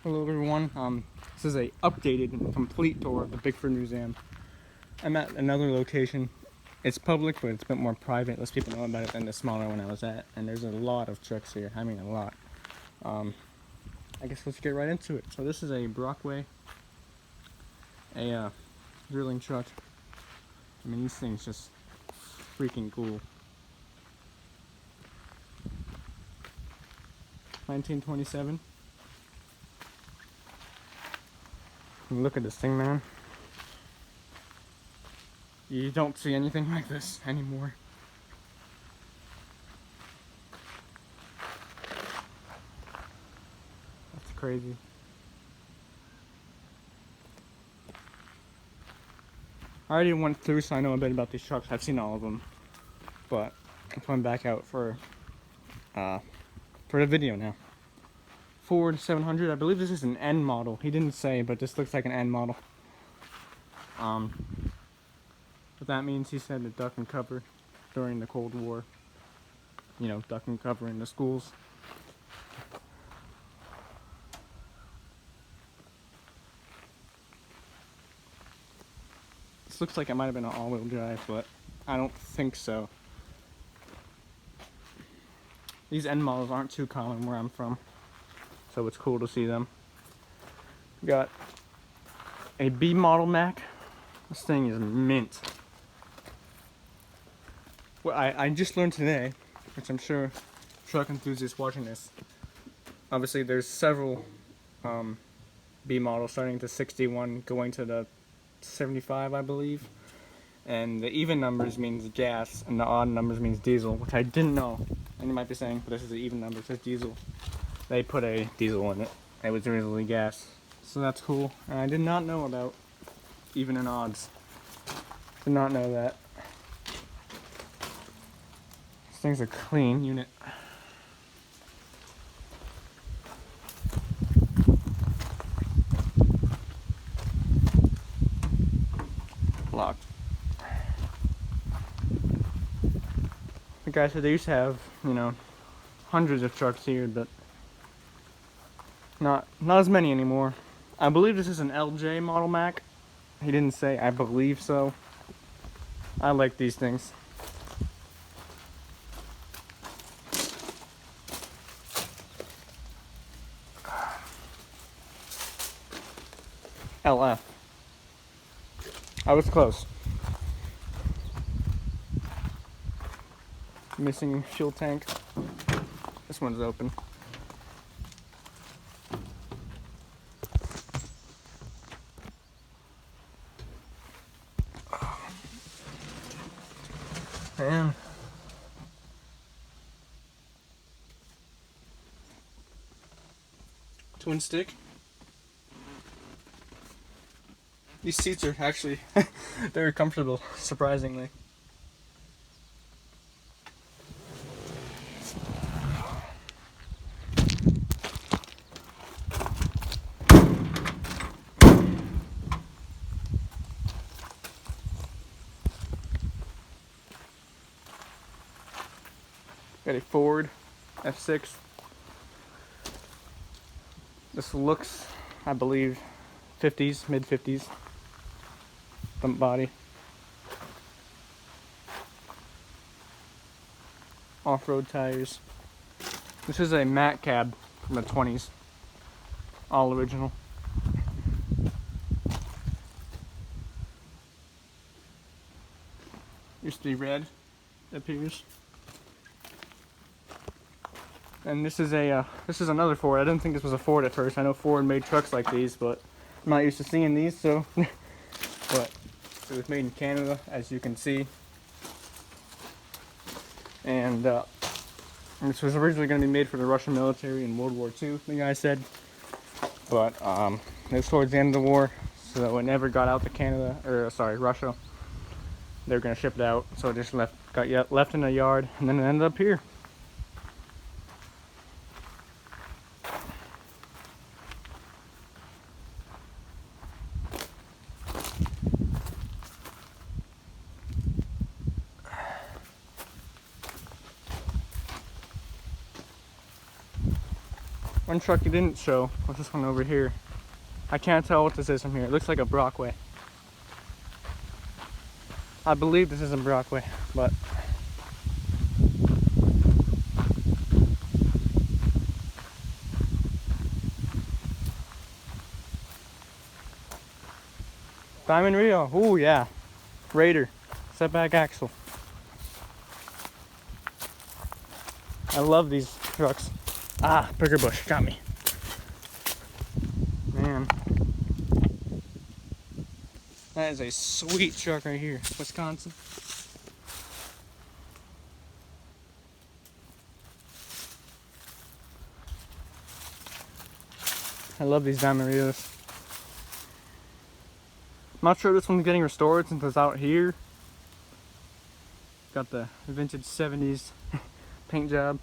Hello everyone, this is a updated and complete tour of the Bickford Museum. I'm at another location. It's public, but it's a bit more private. Less people know about it than the smaller one I was at. And there's a lot of trucks here, I mean a lot. I guess let's get right into it. So this is a Brockway, a drilling truck. I mean, these things just freaking cool. 1927. Look at this thing, man. You don't see anything like this anymore. That's crazy. I already went through, so I know a bit about these trucks. I've seen all of them, but I'm coming back out for the video now. Ford 700. I believe this is an N model. He didn't say, but this looks like an N model. What that means, he said, to duck and cover during the Cold War. You know, duck and cover in the schools. This looks like it might have been an all-wheel drive, but I don't think so. These N models aren't too common where I'm from, so it's cool to see them. Got a B model Mac. This thing is mint. Well, I just learned today, which I'm sure truck enthusiasts watching this. Obviously, there's several B models starting to 61, going to the 75, I believe. And the even numbers means gas, and the odd numbers means diesel, which I didn't know. And you might be saying, but this is an even number, it says diesel. They put a diesel in it. It was originally gas. So that's cool. And I did not know about even and odds. Did not know that. This thing's a clean unit. Locked. The guy said they used to have, hundreds of trucks here, but not as many anymore. I believe this is an LJ model Mac. He didn't say, I believe so. I like these things. LF. I was close. Missing fuel tank. This one's open. Man. Twin stick. These seats are actually very comfortable, surprisingly. Got a Ford F6. This looks, I believe, 50s, mid 50s. Dump body. Off-road tires. This is a Mac cab from the 20s. All original. Used to be red, it appears. And this is another Ford. I didn't think this was a Ford at first. I know Ford made trucks like these, but I'm not used to seeing these, so. But it was made in Canada, as you can see. And this was originally going to be made for the Russian military in World War II, the guy said. But it was towards the end of the war, so it never got out to Canada, or sorry, Russia. They were going to ship it out, so it just got left in a yard, and then it ended up here. One truck you didn't show was this one over here. I can't tell what this is from here. It looks like a Brockway. I believe this isn't Brockway, but Diamond Rio. Oh yeah. Raider. Setback axle. I love these trucks. Ah, Picker Bush got me. Man. That is a sweet truck right here. Wisconsin. I love these Diamond Rios. I'm not sure this one's getting restored since it's out here. Got the vintage 70s paint job.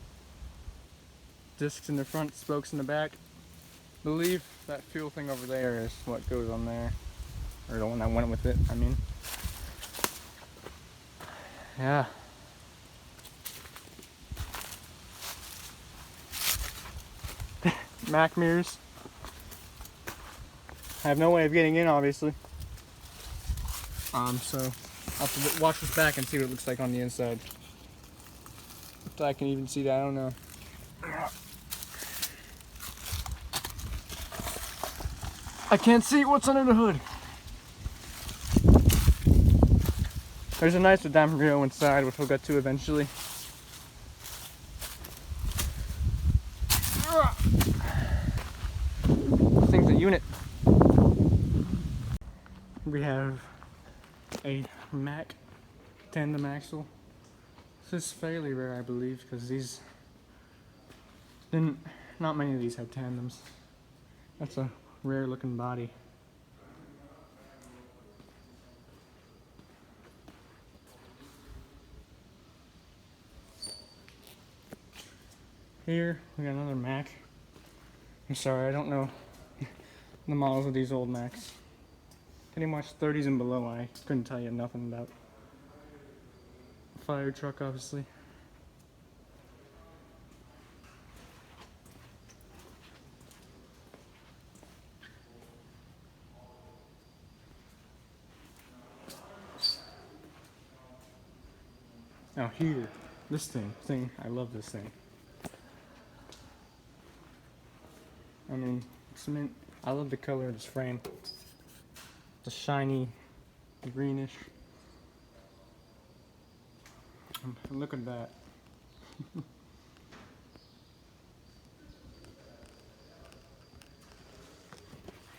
Discs in the front, spokes in the back. I believe that fuel thing over there is what goes on there. Or the one that went with it, I mean. Yeah. Mac mirrors. I have no way of getting in, obviously. So I'll have to watch this back and see what it looks like on the inside. If I can even see that, I don't know. I can't see what's under the hood. There's a nice Diamond Rio inside, which we'll get to eventually. This thing's a unit. We have a Mack tandem axle. This is fairly rare, I believe, because not many of these have tandems. That's a rare looking body. Here we got another Mack. I'm sorry, I don't know the models of these old Macks. Pretty much 30s and below, I couldn't tell you nothing about. Fire truck, obviously. Now here, this thing, I love this thing. I mean, cement, I love the color of this frame. The shiny, greenish. And look at that.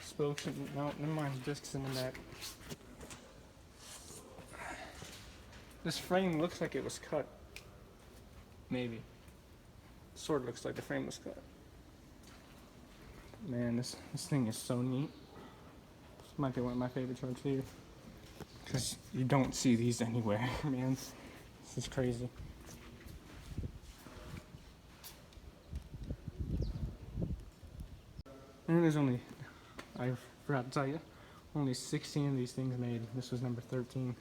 Spokes, no, never mind, discs in the back. This frame looks like it was cut. Maybe. Sort of looks like the frame was cut. Man, this thing is so neat. This might be one of my favorite trucks here. Because you don't see these anywhere, man. This is crazy. And there's only, I forgot to tell you, only 16 of these things made. This was number 13.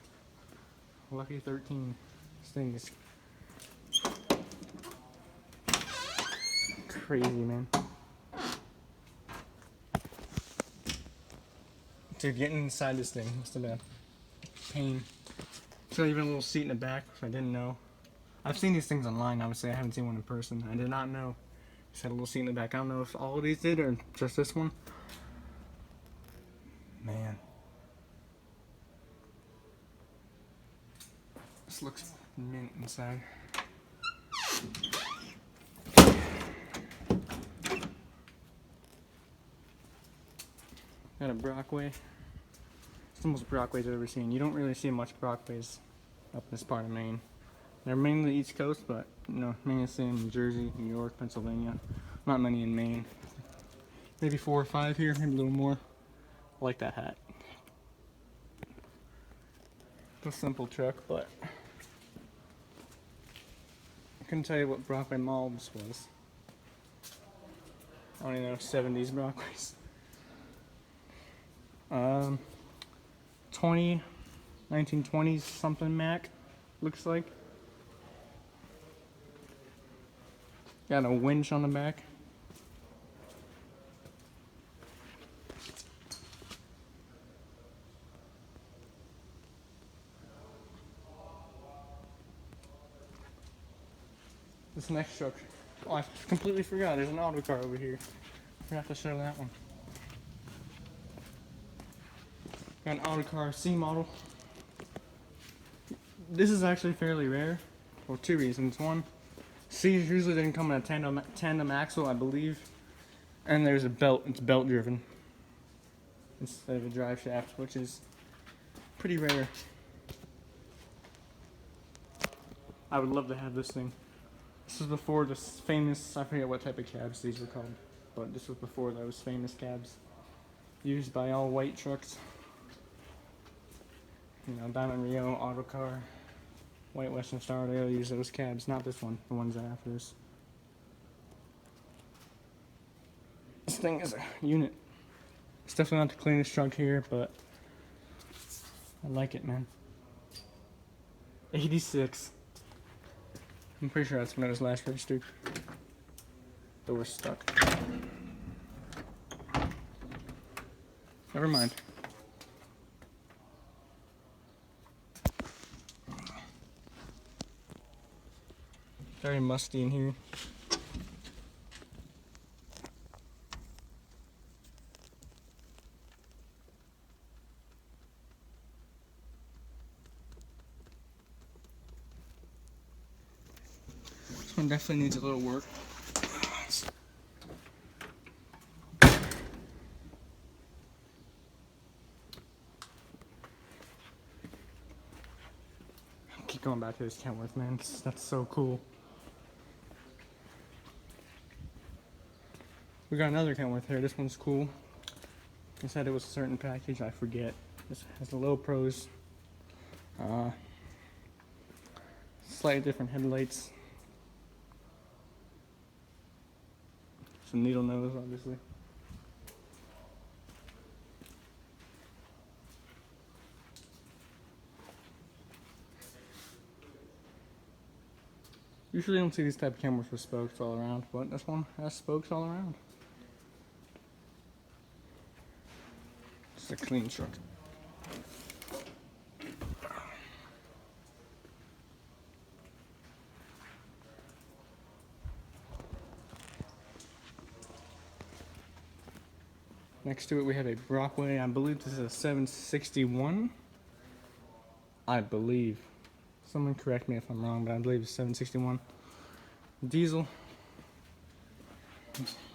Lucky 13. This thing is crazy, man. Dude, getting inside this thing must have been pain. So even a little seat in the back, which I didn't know. I've seen these things online, obviously. I haven't seen one in person. I did not know. Just had a little seat in the back. I don't know if all of these did or just this one. Man. This looks mint inside. Got a Brockway. It's the most Brockways I've ever seen. You don't really see much Brockways up this part of Maine. They're mainly East Coast, but you know, mainly see in Jersey, New York, Pennsylvania. Not many in Maine. Maybe 4 or 5 here, maybe a little more. I like that hat. It's a simple truck, but I couldn't tell you what Brockway Malbs was. I don't even know 70s Brockways. 1920s something Mac, looks like. Got a winch on the back. This next truck. Oh, I completely forgot. There's an auto car over here. Forgot to show that one. Got an auto car C model. This is actually fairly rare for two reasons. One, C's usually didn't come in a tandem axle, I believe. And there's a belt. It's belt driven instead of a drive shaft, which is pretty rare. I would love to have this thing. This was before the famous, I forget what type of cabs these were called, but this was before those famous cabs used by all white trucks. You know, Diamond Rio, Autocar, White Western Star, they all use those cabs. Not this one, the ones after this. This thing is a unit. It's definitely not the cleanest truck here, but I like it, man. 86. I'm pretty sure that's when it was last registered. Door's stuck. Never mind. Very musty in here. This one definitely needs a little work. Keep going back to this Kenworth, man. That's so cool. We got another Kenworth here. This one's cool. I said it was a certain package. I forget. This has the low pros. Slightly different headlights. Some needle nose, obviously. Usually don't see these type of Kenworths with spokes all around, but this one has spokes all around. It's a clean truck. Next to it we have a Brockway. I believe this is a 761. I believe. Someone correct me if I'm wrong, but I believe it's 761. Diesel.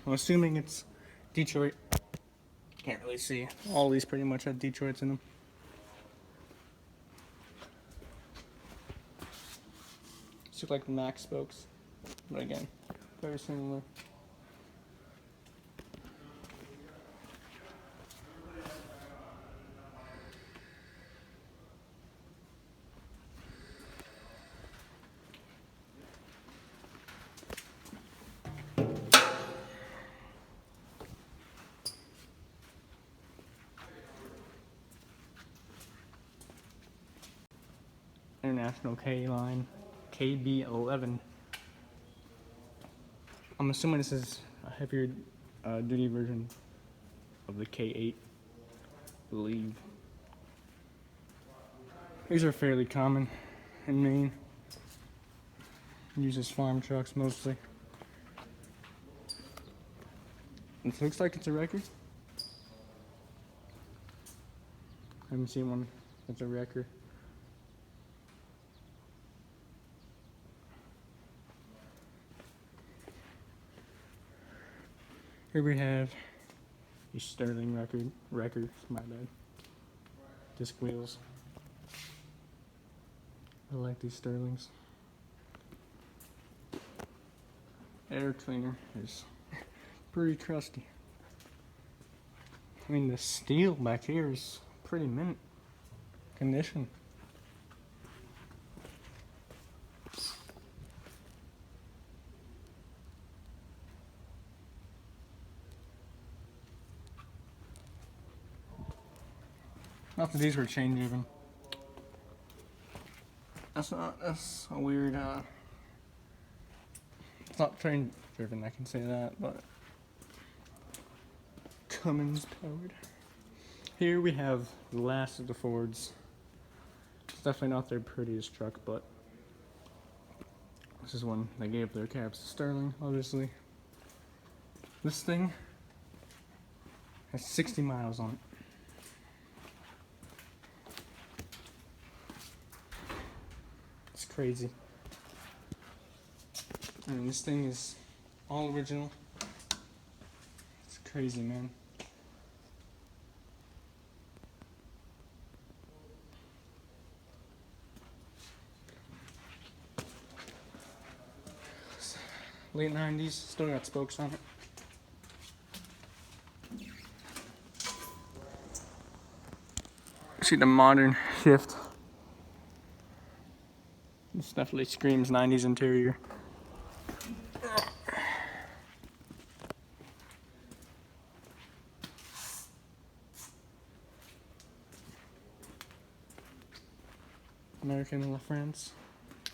I'm assuming it's Detroit. Can't really see. All these pretty much have Detroits in them. These look like the Max spokes, but again, very similar. International K line, KB11. I'm assuming this is a heavier duty version of the K8, I believe. These are fairly common in Maine. Uses farm trucks mostly. It looks like it's a wrecker. I haven't seen one that's a wrecker. Here we have a Sterling record, my bad. Disc wheels. I like these Sterlings. Air cleaner is pretty crusty. I mean, the steel back here is pretty mint condition. Not that these were chain driven. That's a weird, it's not train driven, I can say that, but Cummins powered. Here we have the last of the Fords. It's definitely not their prettiest truck, but This is one they gave their cabs to Sterling, obviously. This thing has 60 miles on it. It's crazy. I mean, this thing is all original. It's crazy, man. Late 90s, still got spokes on it. See the modern shift. This definitely screams 90s interior. American La France.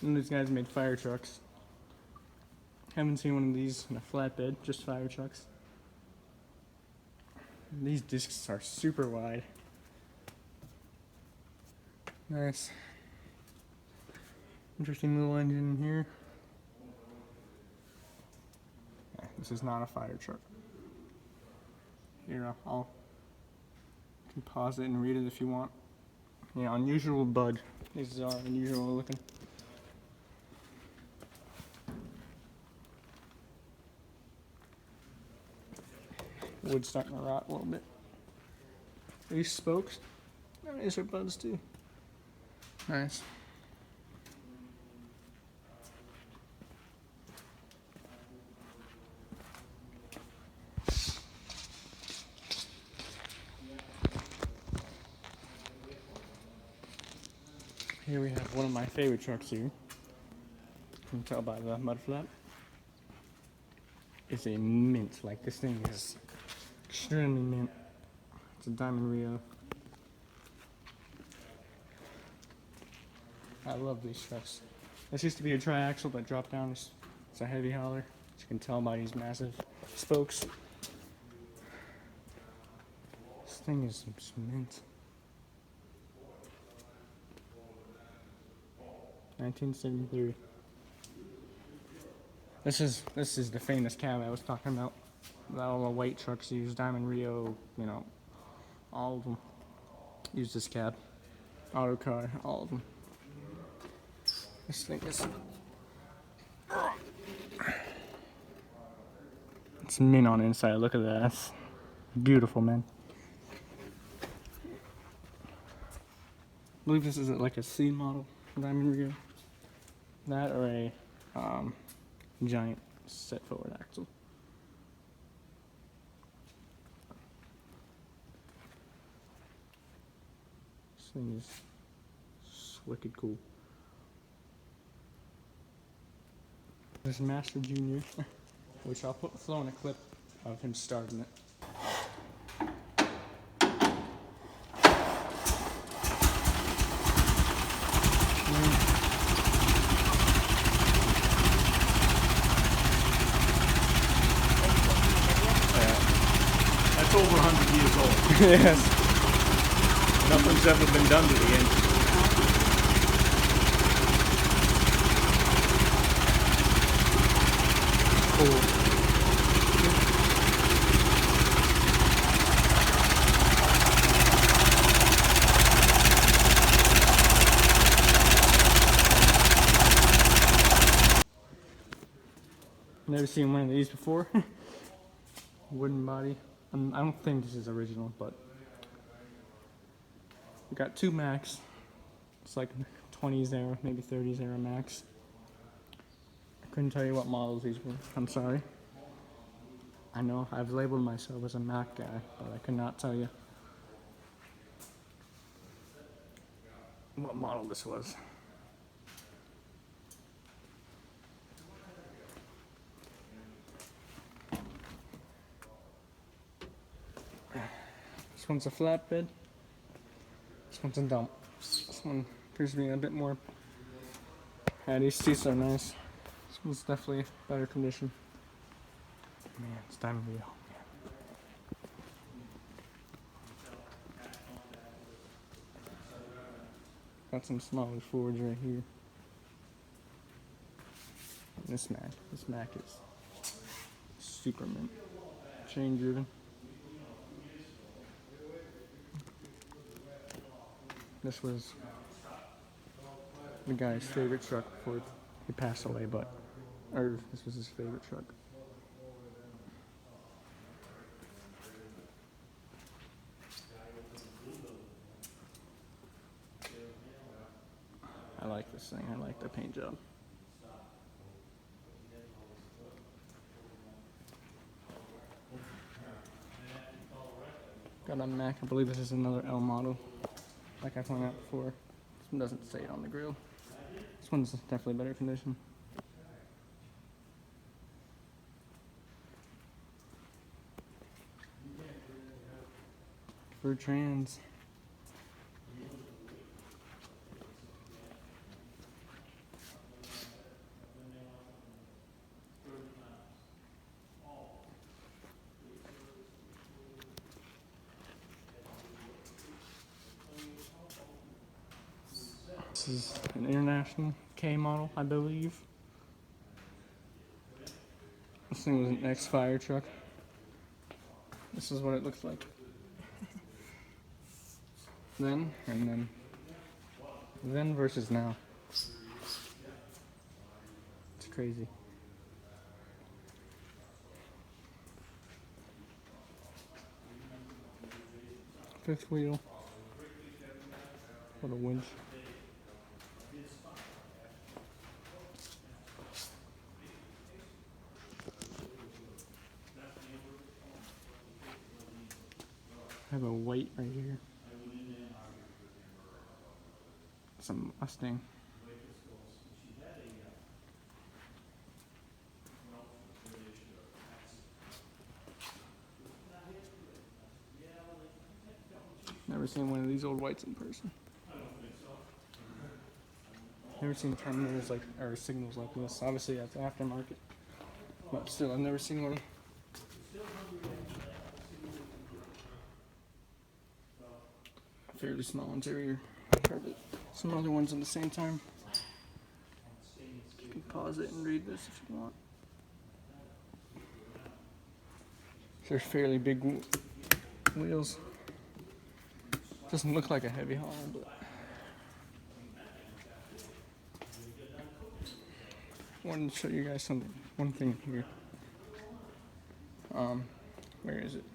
And these guys made fire trucks. Haven't seen one of these in a flatbed, just fire trucks. These discs are super wide. Nice. Interesting little engine in here. Yeah, this is not a fire truck. Here, you can pause it and read it if you want. Yeah, unusual bud. These are unusual looking. Wood's starting to rot a little bit. These spokes, these are buds too. Nice. Here we have one of my favorite trucks here. You can tell by the mud flap. It's a mint. Like, this thing is extremely mint. It's a Diamond Rio. I love these trucks. This used to be a triaxle that dropped down. It's a heavy hauler. As you can tell by these massive spokes. This thing is some mint. 1973. This is the famous cab I was talking about. All the white trucks use Diamond Rio, you know, all of them use this cab. Autocar, all of them. This thing is, it's mint on the inside. Look at that. That's beautiful, man. I believe this is like a C model Diamond Rio. That or a giant set forward axle. This thing is wicked cool. There's Master Junior, which I'll throw in a clip of him starting it. That's over 100 years old. Yes. Nothing's ever been done to the engine. Cool. Never seen one of these before. Wooden body. I don't think this is original, but we got two Max. It's like 20s era, maybe 30s era Max. I couldn't tell you what models these were. I'm sorry. I know I've labeled myself as a Mac guy, but I could not tell you what model this was. This one's a flatbed. This one's a dump. This one appears to be a bit more. Yeah, these seats are nice. This one's definitely better condition. Man, it's Diamond Rio. Got some smaller Fords right here. This Mac is super mint. Chain driven. This was the guy's favorite truck before he passed away, or this was his favorite truck. I like this thing. I like the paint job. Got a Mac. I believe this is another L model. Like I pointed out before. This one doesn't say it on the grill. This one's definitely better condition. For trans. This is an international K model, I believe. This thing was an ex-fire truck. This is what it looks like. Then, and then versus now. It's crazy. Fifth wheel. What a winch. I have a white right here. It's a Mustang. Never seen one of these old whites in person. Never seen terminals like, or signals like this. Obviously that's aftermarket, but still I've never seen one. Fairly small interior. Tried some other ones at the same time. You can pause it and read this if you want. They're fairly big wheels. Doesn't look like a heavy haul, but wanted to show you guys something. One thing here. Where is it?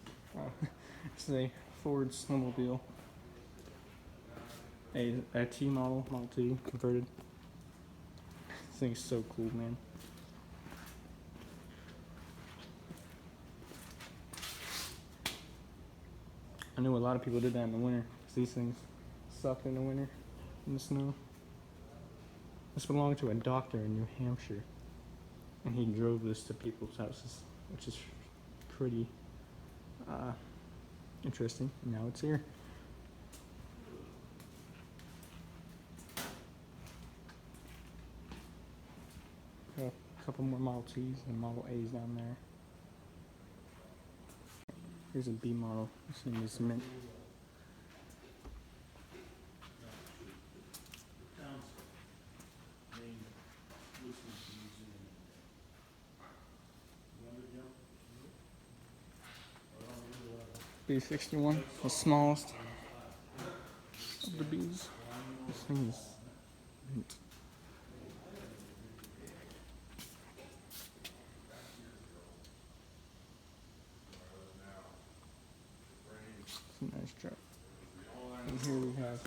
This is a Ford snowmobile. A T model, Model T converted. This thing is so cool, man. I knew a lot of people did that in the winter, because these things suck in the winter, in the snow. This belonged to a doctor in New Hampshire, and he drove this to people's houses, which is pretty interesting. Now it's here. Got a couple more Model T's and Model A's down there. Here's a B model. This thing is mint. B61, the smallest of the B's. This thing is mint. It's a nice truck. And here we have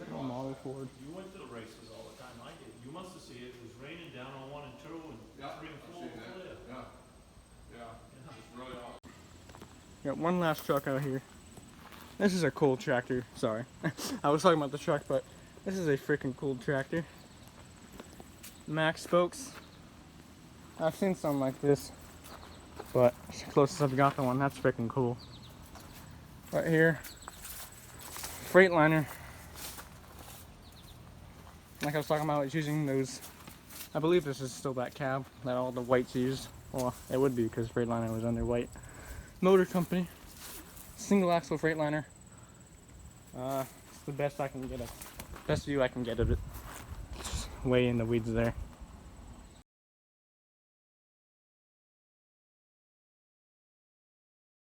a Model Ford. You went to the races all the time, I did. You must have seen it. It was raining down on 1 and 2 and 3 and 4 were clear. Yeah, it's really awesome. Got one last truck out here. This is a cool tractor. Sorry. I was talking about the truck, but this is a freaking cool tractor. Max spokes. I've seen some like this, but it's the closest I've got to one. That's freaking cool. Right here, Freightliner. Like I was talking about, it's using those. I believe this is still that cab that all the whites used. Well, it would be because Freightliner was under White Motor Company. Single axle Freightliner. It's the best I can get of, best view I can get of it. way in the weeds there.